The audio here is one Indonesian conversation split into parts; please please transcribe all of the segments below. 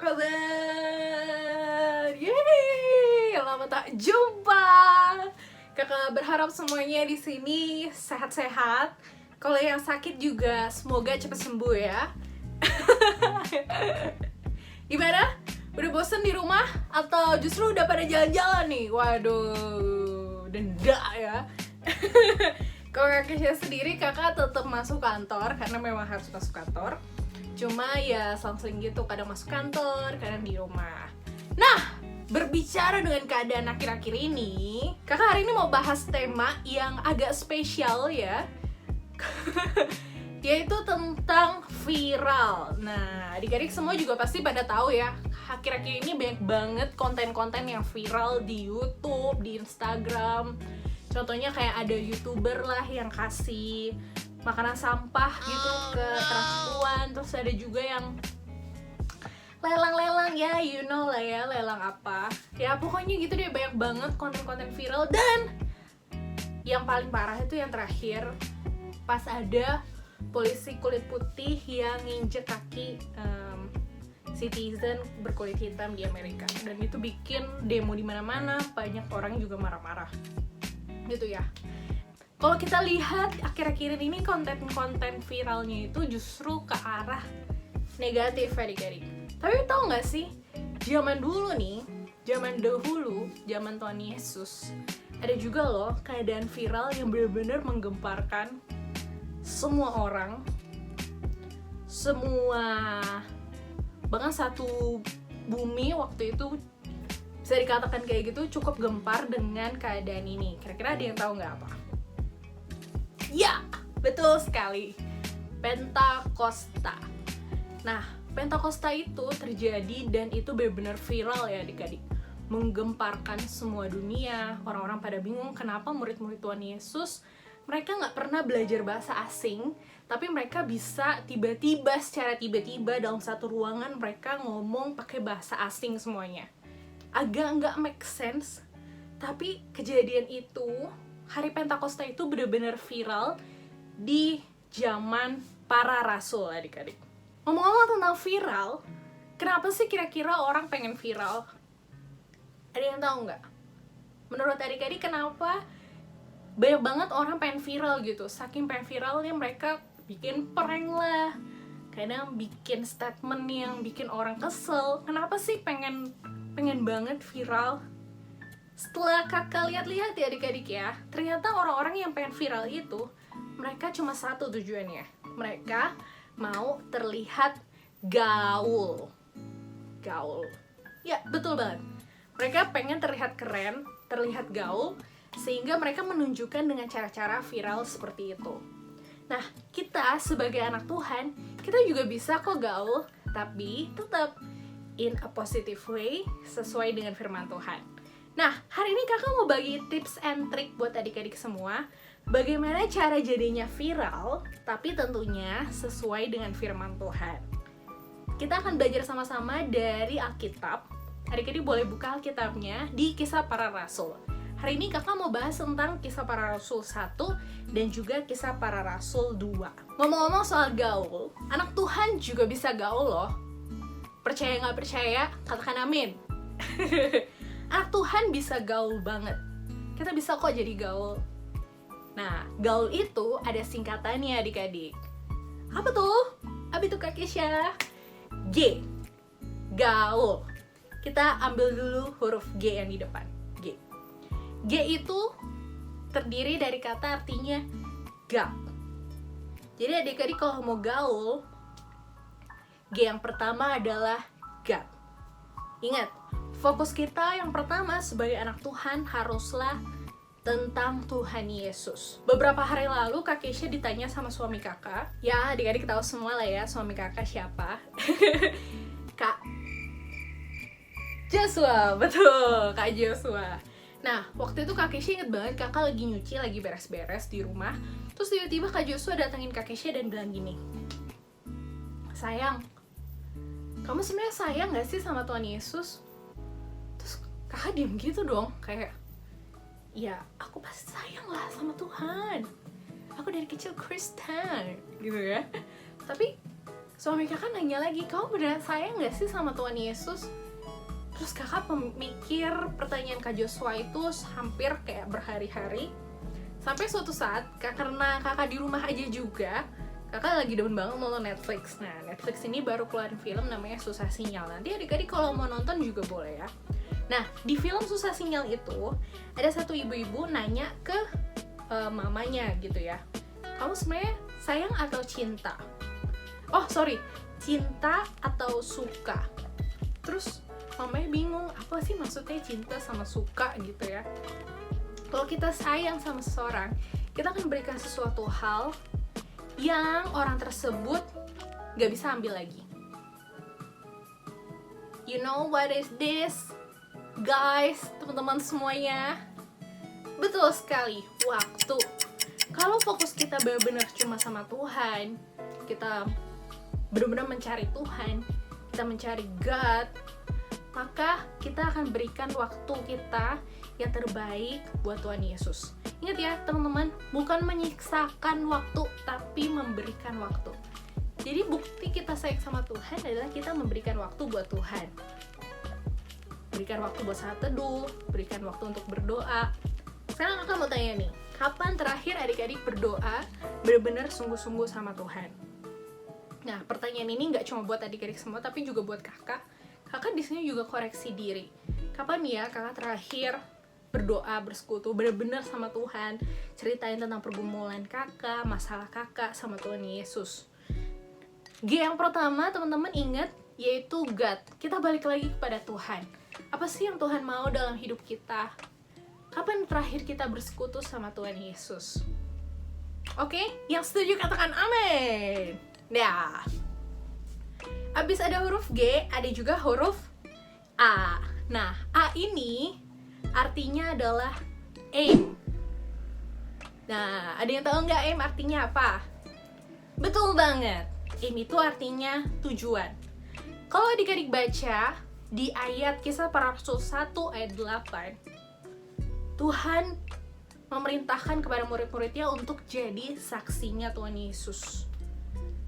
kabar? Yeay, lama tak jumpa. Kakak berharap semuanya di sini sehat-sehat. Kalau yang sakit juga semoga cepat sembuh ya. Gimana? Udah bosen di rumah? Atau justru udah pada jalan-jalan nih? Waduh, denda ya. Kalau kakaknya sendiri, kakak tetap masuk kantor karena memang harus masuk kantor. Cuma ya selang-seling gitu, kadang masuk kantor, kadang di rumah. Nah, berbicara dengan keadaan akhir-akhir ini, kakak hari ini mau bahas tema yang agak spesial ya. Yaitu tentang viral. Nah, adik-adik semua juga pasti pada tahu ya, akhir-akhir ini banyak banget konten-konten yang viral di YouTube, di Instagram. Contohnya kayak ada YouTuber lah yang kasih makanan sampah gitu ke transpuan. Terus ada juga yang lelang-lelang ya, you know lah ya, lelang apa. Ya pokoknya gitu deh, banyak banget konten-konten viral. Dan yang paling parah itu yang terakhir, pas ada polisi kulit putih yang nginjek kaki citizen berkulit hitam di Amerika. Dan itu bikin demo di mana-mana, banyak orang juga marah-marah gitu ya. Kalau kita lihat akhir-akhir ini konten-konten viralnya itu justru ke arah negatif adik-adik. Tapi tau gak sih, zaman dulu nih, zaman dahulu, zaman Tuhan Yesus, ada juga loh keadaan viral yang benar-benar menggemparkan semua orang, semua, bahkan satu bumi waktu itu bisa dikatakan kayak gitu, cukup gempar dengan keadaan ini. Kira-kira ada yang tahu nggak apa? Ya, betul sekali. Pentakosta. Nah, Pentakosta itu terjadi dan itu benar-benar viral ya adik-adik. Menggemparkan semua dunia. Orang-orang pada bingung kenapa murid-murid Tuhan Yesus mereka nggak pernah belajar bahasa asing, tapi mereka bisa tiba-tiba, secara tiba-tiba dalam satu ruangan mereka ngomong pakai bahasa asing semuanya. Agak nggak make sense, tapi kejadian itu, hari Pentakosta itu benar-benar viral di zaman para rasul adik-adik. Ngomong-ngomong tentang viral, kenapa sih kira-kira orang pengen viral? Ada yang tahu nggak? Menurut adik-adik kenapa banyak banget orang pengen viral gitu? Saking pengen viralnya mereka bikin prank lah, kadang bikin statement yang bikin orang kesel. Kenapa sih pengen banget viral? Setelah kakak lihat-lihat ya adik-adik ya, ternyata orang-orang yang pengen viral itu mereka cuma satu tujuannya, mereka mau terlihat gaul. Ya betul banget, mereka pengen terlihat keren, terlihat gaul, sehingga mereka menunjukkan dengan cara-cara viral seperti itu. Nah, kita sebagai anak Tuhan, kita juga bisa kok gaul, tapi tetap in a positive way, sesuai dengan firman Tuhan. Nah, hari ini kakak mau bagi tips and trick buat adik-adik semua, bagaimana cara jadinya viral, tapi tentunya sesuai dengan firman Tuhan. Kita akan belajar sama-sama dari Alkitab. Adik-adik boleh buka Alkitabnya di Kisah Para Rasul. Hari ini kakak mau bahas tentang Kisah Para Rasul 1 dan juga Kisah Para Rasul 2. Ngomong-ngomong soal gaul, anak Tuhan juga bisa gaul loh. Percaya nggak percaya, katakan amin. Anak Tuhan bisa gaul banget. Kita bisa kok jadi gaul. Nah, gaul itu ada singkatannya adik-adik. Apa tuh? Apa itu Kak Kesha? G. Gaul. Kita ambil dulu huruf G yang di depan. G. G itu terdiri dari kata artinya gap. Jadi adik-adik kalau mau gaul, G yang pertama adalah gap. Ingat, fokus kita yang pertama sebagai anak Tuhan haruslah tentang Tuhan Yesus. Beberapa hari lalu Kak Kesha ditanya sama suami kakak. Ya, adik-adik tahu semua lah ya suami kakak siapa. Kak Joshua, betul, Kak Joshua. Nah, waktu itu Kak Kesha inget banget kakak lagi nyuci, lagi beres-beres di rumah. Terus tiba-tiba Kak Joshua datengin Kak Kesha dan bilang gini, sayang, kamu sebenarnya sayang gak sih sama Tuhan Yesus? Terus kakak diem gitu dong, kayak, ya aku pasti sayang lah sama Tuhan, aku dari kecil Kristen gitu ya. Tapi Suami kakak nanya lagi, kamu beneran sayang gak sih sama Tuhan Yesus? Terus kakak mikir pertanyaan Kak Joshua itu hampir kayak berhari-hari. Sampai suatu saat, karena kakak di rumah aja juga, kakak lagi demen banget nonton Netflix. Nah, Netflix ini baru keluarin film namanya Susah Sinyal. Nanti adik-adik kalau mau nonton juga boleh ya. Nah, di film Susah Sinyal itu, ada satu ibu-ibu nanya ke mamanya gitu ya. Kamu sebenarnya sayang atau cinta? Oh, sorry, cinta atau suka? Terus mamanya bingung, apa sih maksudnya cinta sama suka gitu ya. Kalau kita sayang sama seseorang, kita akan berikan sesuatu hal yang orang tersebut gak bisa ambil lagi. You know what is this? Guys, teman-teman semuanya, betul sekali, waktu. Kalau fokus kita benar-benar cuma sama Tuhan, kita benar-benar mencari Tuhan, kita mencari God, maka kita akan berikan waktu kita yang terbaik buat Tuhan Yesus. Ingat ya teman-teman, bukan menyiksakan waktu, tapi memberikan waktu. Jadi bukti kita sayang sama Tuhan adalah kita memberikan waktu buat Tuhan. Berikan waktu buat saat teduh, berikan waktu untuk berdoa. Sekarang aku mau tanya nih, kapan terakhir adik-adik berdoa benar-benar sungguh-sungguh sama Tuhan? Nah, pertanyaan ini nggak cuma buat adik-adik semua, tapi juga buat kakak. Kakak di sini juga koreksi diri. Kapan ya kakak terakhir berdoa, bersekutu, benar-benar sama Tuhan, ceritain tentang pergumulan kakak, masalah kakak sama Tuhan Yesus? G yang pertama, teman-teman ingat, yaitu God. Kita balik lagi kepada Tuhan. Apa sih yang Tuhan mau dalam hidup kita? Kapan terakhir kita bersekutu sama Tuhan Yesus? Oke, yang setuju katakan amin. Nah, abis ada huruf G, ada juga huruf A. Nah, A ini artinya adalah aim. Nah, ada yang tahu nggak aim artinya apa? Betul banget, aim itu artinya tujuan. Kalau adik-adik baca di ayat Kisah Para Rasul 1 ayat 8, Tuhan memerintahkan kepada murid-muridnya untuk jadi saksinya Tuhan Yesus.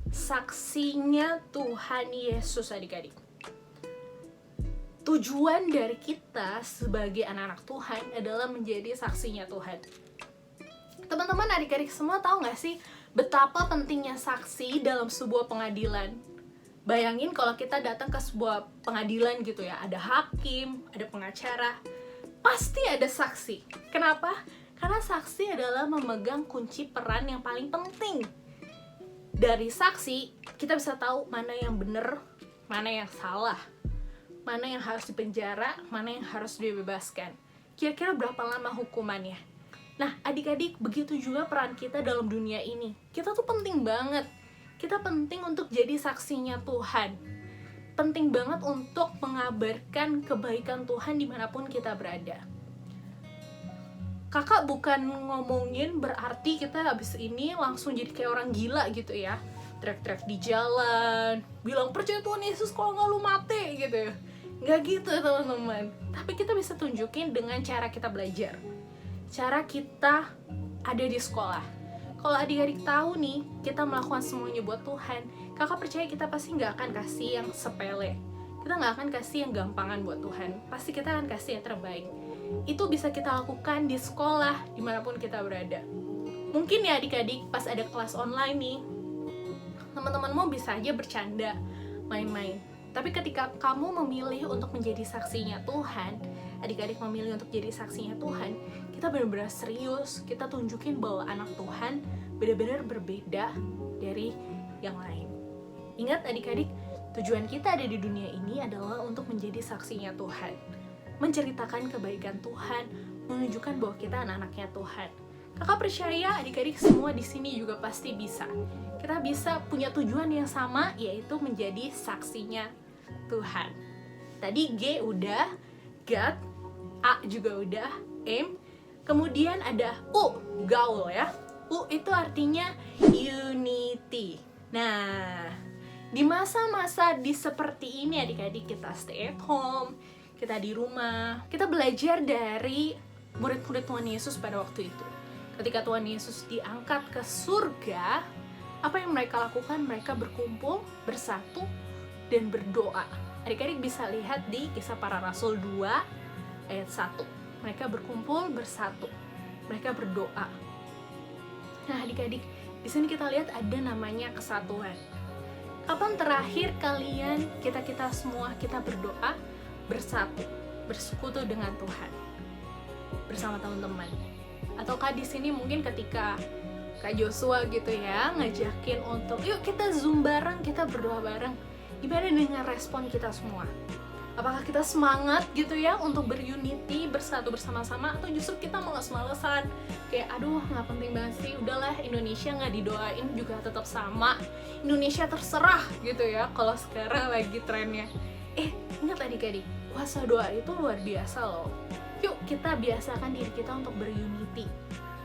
Saksinya Tuhan Yesus, adik-adik. Tujuan dari kita sebagai anak-anak Tuhan adalah menjadi saksinya Tuhan. Teman-teman, adik-adik semua tahu gak sih betapa pentingnya saksi dalam sebuah pengadilan? Bayangin kalau kita datang ke sebuah pengadilan gitu ya, ada hakim, ada pengacara, pasti ada saksi. Kenapa? Karena saksi adalah memegang kunci peran yang paling penting. Dari saksi, kita bisa tahu mana yang benar, mana yang salah, mana yang harus dipenjara, mana yang harus dibebaskan. Kira-kira berapa lama hukumannya? Nah, adik-adik, begitu juga peran kita dalam dunia ini. Kita tuh penting banget. Kita penting untuk jadi saksinya Tuhan. Penting banget untuk mengabarkan kebaikan Tuhan dimanapun kita berada. Kakak bukan ngomongin berarti kita habis ini langsung jadi kayak orang gila gitu ya. Teriak-teriak di jalan, bilang percaya Tuhan Yesus kalau nggak lu mati gitu ya. Nggak gitu teman-teman. Tapi kita bisa tunjukin dengan cara kita belajar, cara kita ada di sekolah. Kalau adik-adik tahu nih, kita melakukan semuanya buat Tuhan, kakak percaya kita pasti nggak akan kasih yang sepele. Kita nggak akan kasih yang gampangan buat Tuhan. Pasti kita akan kasih yang terbaik. Itu bisa kita lakukan di sekolah, dimanapun kita berada. Mungkin ya adik-adik, pas ada kelas online nih, teman-temanmu bisa aja bercanda, main-main. Tapi ketika kamu memilih untuk menjadi saksinya Tuhan, adik-adik memilih untuk jadi saksinya Tuhan, kita benar-benar serius, kita tunjukin bahwa anak Tuhan benar-benar berbeda dari yang lain. Ingat adik-adik, tujuan kita ada di dunia ini adalah untuk menjadi saksinya Tuhan, menceritakan kebaikan Tuhan, menunjukkan bahwa kita anak-anaknya Tuhan. Kakak percaya adik-adik semua di sini juga pasti bisa. Kita bisa punya tujuan yang sama, yaitu menjadi saksinya Tuhan. Tadi G udah, God, A juga udah, aim. Kemudian ada U, gaul ya. U itu artinya unity. Nah, di masa-masa seperti ini adik-adik, kita stay at home, kita di rumah, kita belajar dari murid-murid Tuhan Yesus pada waktu itu. Ketika Tuhan Yesus diangkat ke surga, Apa yang mereka lakukan? Mereka berkumpul, bersatu, dan berdoa. Adik-adik bisa lihat di Kisah Para Rasul 2 ayat 1. Mereka berkumpul, bersatu, mereka berdoa. Nah adik-adik, di sini kita lihat ada namanya kesatuan. Kapan terakhir kalian, kita semua, kita berdoa, bersatu, bersekutu dengan Tuhan bersama teman-teman? Ataukah di sini mungkin ketika Kak Joshua gitu ya ngajakin untuk yuk kita Zoom bareng, kita berdoa bareng, gimana dengan respon kita semua? Apakah kita semangat gitu ya untuk berunity, bersatu bersama-sama, atau justru kita males-malesan kayak aduh nggak penting banget sih, udahlah Indonesia nggak didoain juga tetap sama, Indonesia terserah gitu ya kalau sekarang lagi trennya. Ingat adik-adik, puasa doa itu luar biasa loh. Yuk kita biasakan diri kita untuk berunity,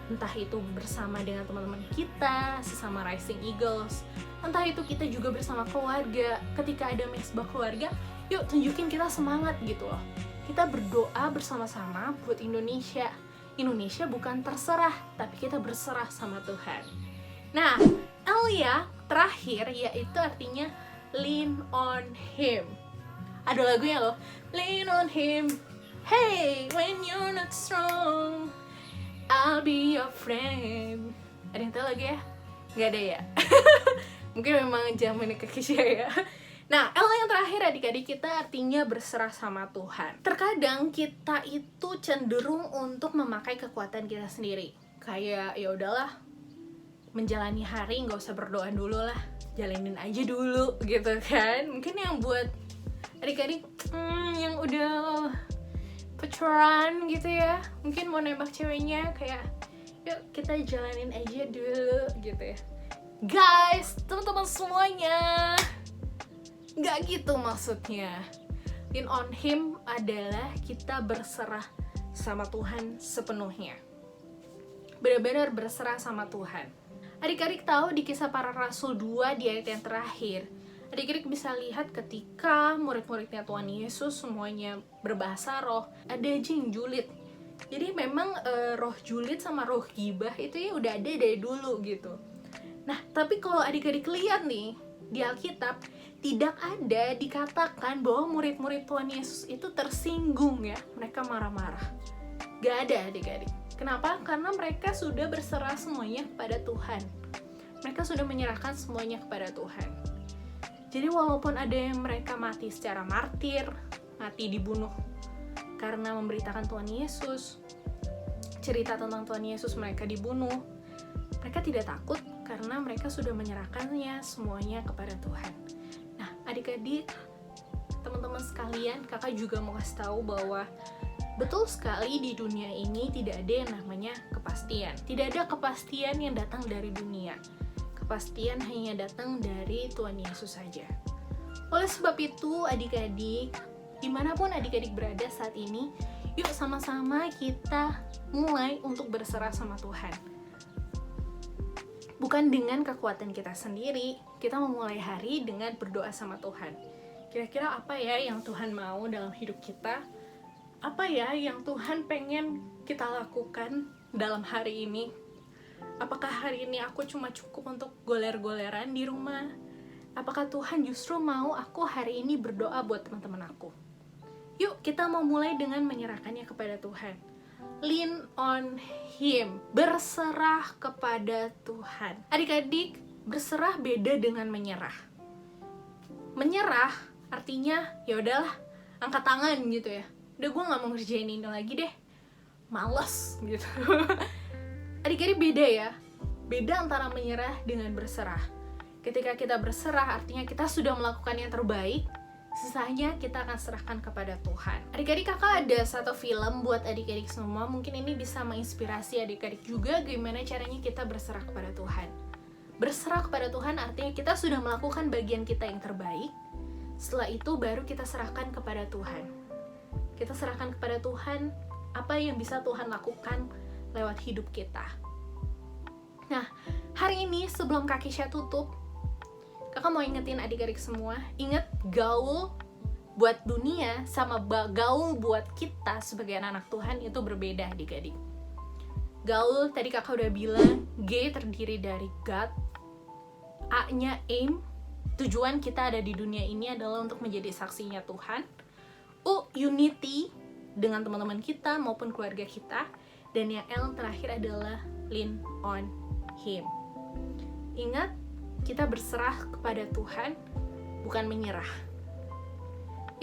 entah itu bersama dengan teman-teman kita, sesama Rising Eagles, entah itu kita juga bersama keluarga, ketika ada mesbah keluarga, yuk tunjukin kita semangat gitu loh. Kita berdoa bersama-sama buat Indonesia. Indonesia bukan terserah, tapi kita berserah sama Tuhan. Nah, Elia terakhir yaitu artinya lean on him. Ada lagunya loh, lean on him. Hey, when you're not strong, I'll be your friend. Ada yang tahu lagi ya? Gak ada ya? Mungkin memang zamannya Kesha ya. Nah, Elia yang terakhir adik-adik, kita artinya berserah sama Tuhan. Terkadang kita itu cenderung untuk memakai kekuatan kita sendiri. Kayak ya udahlah, menjalani hari nggak usah berdoa dulu lah, jalanin aja dulu gitu kan. Mungkin yang buat adik-adik yang udah pacaran gitu ya, mungkin mau nembak ceweknya kayak yuk kita jalanin aja dulu gitu ya. Guys, teman-teman semuanya, nggak gitu maksudnya. Lean on him adalah kita berserah sama Tuhan sepenuhnya, benar-benar berserah sama Tuhan. Adik-adik tahu di Kisah Para Rasul 2 di ayat yang terakhir, adik-adik bisa lihat ketika murid-muridnya Tuhan Yesus semuanya berbahasa roh, ada aja yang julid. Jadi memang roh julid sama roh gibah itu ya udah ada dari dulu gitu. Nah, tapi kalau adik-adik lihat nih di Alkitab, tidak ada dikatakan bahwa murid-murid Tuhan Yesus itu tersinggung ya, mereka marah-marah. Gak ada adik-adik. Kenapa? Karena mereka sudah berserah semuanya kepada Tuhan. Mereka sudah menyerahkan semuanya kepada Tuhan. Jadi walaupun ada yang mereka mati secara martir, mati dibunuh karena memberitakan Tuhan Yesus, cerita tentang Tuhan Yesus mereka dibunuh, mereka tidak takut karena mereka sudah menyerahkannya semuanya kepada Tuhan. Nah, adik-adik, teman-teman sekalian, kakak juga mau kasih tahu bahwa betul sekali di dunia ini tidak ada yang namanya kepastian. Tidak ada kepastian yang datang dari dunia. Kepastian hanya datang dari Tuhan Yesus saja. Oleh sebab itu, adik-adik, dimanapun adik-adik berada saat ini, yuk sama-sama kita mulai untuk berserah sama Tuhan. Bukan dengan kekuatan kita sendiri, kita memulai hari dengan berdoa sama Tuhan. Kira-kira apa ya yang Tuhan mau dalam hidup kita? Apa ya yang Tuhan pengen kita lakukan dalam hari ini? Apakah hari ini aku cuma cukup untuk goler-goleran di rumah? Apakah Tuhan justru mau aku hari ini berdoa buat teman-teman aku? Yuk kita mau mulai dengan menyerahkannya kepada Tuhan. Lean on him, berserah kepada Tuhan. Adik-adik, berserah beda dengan menyerah. Menyerah artinya ya udahlah, angkat tangan gitu ya. Udah gue gak mau ngerjain ini lagi deh, males gitu. Adik-adik beda ya, beda antara menyerah dengan berserah. Ketika kita berserah artinya kita sudah melakukan yang terbaik, sisanya kita akan serahkan kepada Tuhan. Adik-adik, kakak ada satu film buat adik-adik semua, mungkin ini bisa menginspirasi adik-adik juga gimana caranya kita berserah kepada Tuhan. Berserah kepada Tuhan artinya kita sudah melakukan bagian kita yang terbaik, setelah itu baru kita serahkan kepada Tuhan. Kita serahkan kepada Tuhan apa yang bisa Tuhan lakukan lewat hidup kita. Nah, hari ini sebelum Kak Kesha tutup, kakak mau ingetin adik-adik semua, ingat gaul buat dunia sama gaul buat kita sebagai anak-anak Tuhan itu berbeda adik-adik. Gaul tadi kakak udah bilang, G terdiri dari God, A-nya aim, tujuan kita ada di dunia ini adalah untuk menjadi saksinya Tuhan. U, unity dengan teman-teman kita maupun keluarga kita. Dan yang L terakhir adalah lean on Him. Ingat, kita berserah kepada Tuhan, bukan menyerah.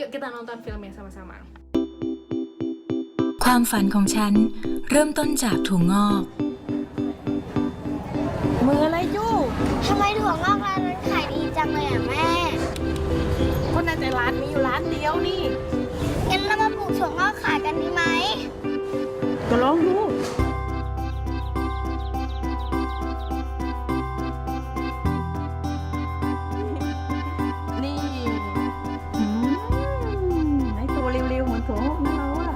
Yuk kita nonton filmnya sama-sama. ความฝันของฉันเริ่มต้นจากถั่วงอก มืออะไรยู่ ทำไมถั่วงอกร้านนั้นขายดีจังเลยอ่ะแม่ ก็น่าจะร้านมีอยู่ร้านเดียวนี่ งั้นเรามาปลูกถั่วงอกขายกันดีไหม ก็ลองดูนี่ไอตัวเร็วๆเหมือนถั่วงอกนะเราอะ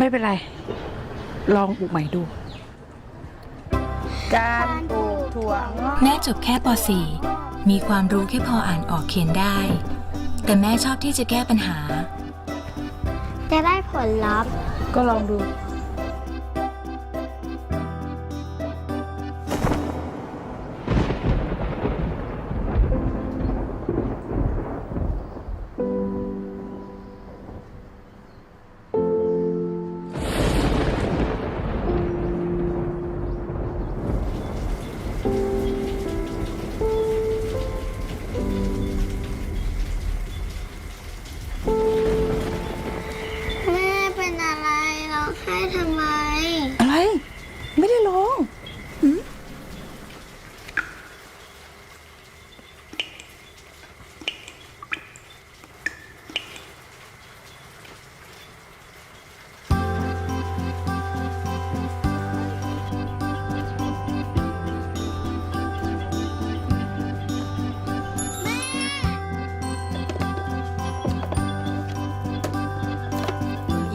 ไม่เป็นไร ลองปลูกใหม่ดู การปลูกถั่วงอก แม่จบแค่ป .4 มีความรู้แค่พออ่านออกเขียนได้ แต่แม่ชอบที่จะแก้ปัญหา จะได้ผลลัพธ์ ก็ลองดู แม่เป็นอะไรร้องไห้ทำไม อะไร ไม่ได้ลองอี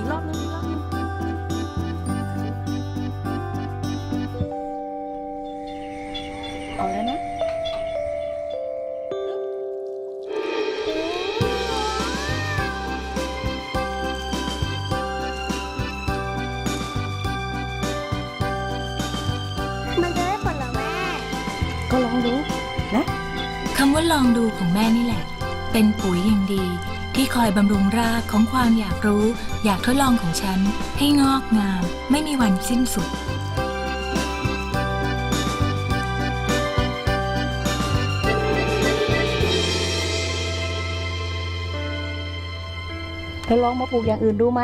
กรอบนึงอีกรอบนึงเอาแล้วนะ มันจะได้ผลเหรอแม่ ก็ลองดูนะ คำว่าลองดูของแม่นี่แหละ เป็นปุ๋ยอย่างดี ที่คอยบำรุงรากของความอยากรู้ อยากทดลองของฉัน ให้งอกงาม ไม่มีวันสิ้นสุด เธอลองมาปลูกอย่างอื่นดูไหม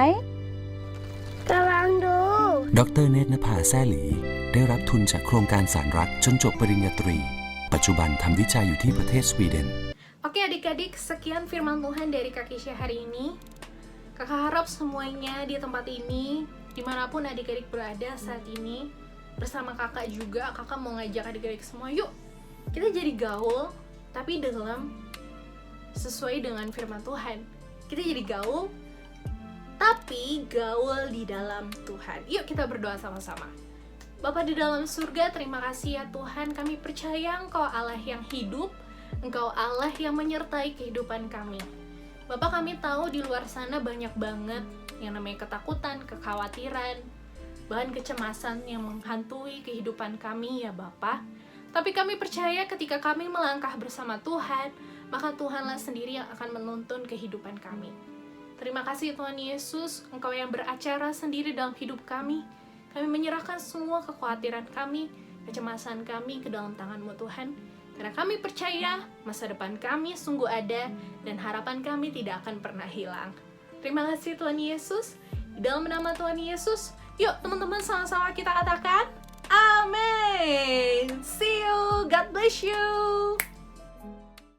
กำลังดู ดรเนตรนภาแซ่หลี ได้รับทุนจากโครงการสารรัฐจนจบปริญญาตรี ปัจจุบันทำวิจัยอยู่ที่ประเทศสวีเดน Oke adik-adik, sekian firman Tuhan dari Kak Kisha hari ini. Kakak harap semuanya di tempat ini, dimanapun adik-adik berada saat ini, bersama kakak juga, kakak mau ngajak adik-adik semua, yuk kita jadi gaul, tapi sesuai dengan firman Tuhan. Kita jadi gaul, tapi gaul di dalam Tuhan. Yuk kita berdoa sama-sama. Bapa di dalam surga, terima kasih ya Tuhan, kami percaya Engkau Allah yang hidup, Engkau Allah yang menyertai kehidupan kami. Bapak, kami tahu di luar sana banyak banget yang namanya ketakutan, kekhawatiran, bahkan kecemasan yang menghantui kehidupan kami ya Bapak. Tapi kami percaya ketika kami melangkah bersama Tuhan, maka Tuhanlah sendiri yang akan menuntun kehidupan kami. Terima kasih Tuhan Yesus, Engkau yang beracara sendiri dalam hidup kami. Kami menyerahkan semua kekhawatiran kami, kecemasan kami ke dalam tangan-Mu Tuhan. Karena kami percaya masa depan kami sungguh ada dan harapan kami tidak akan pernah hilang. Terima kasih Tuhan Yesus. Di dalam nama Tuhan Yesus, yuk teman-teman sama-sama kita katakan, Amin. See you. God bless you.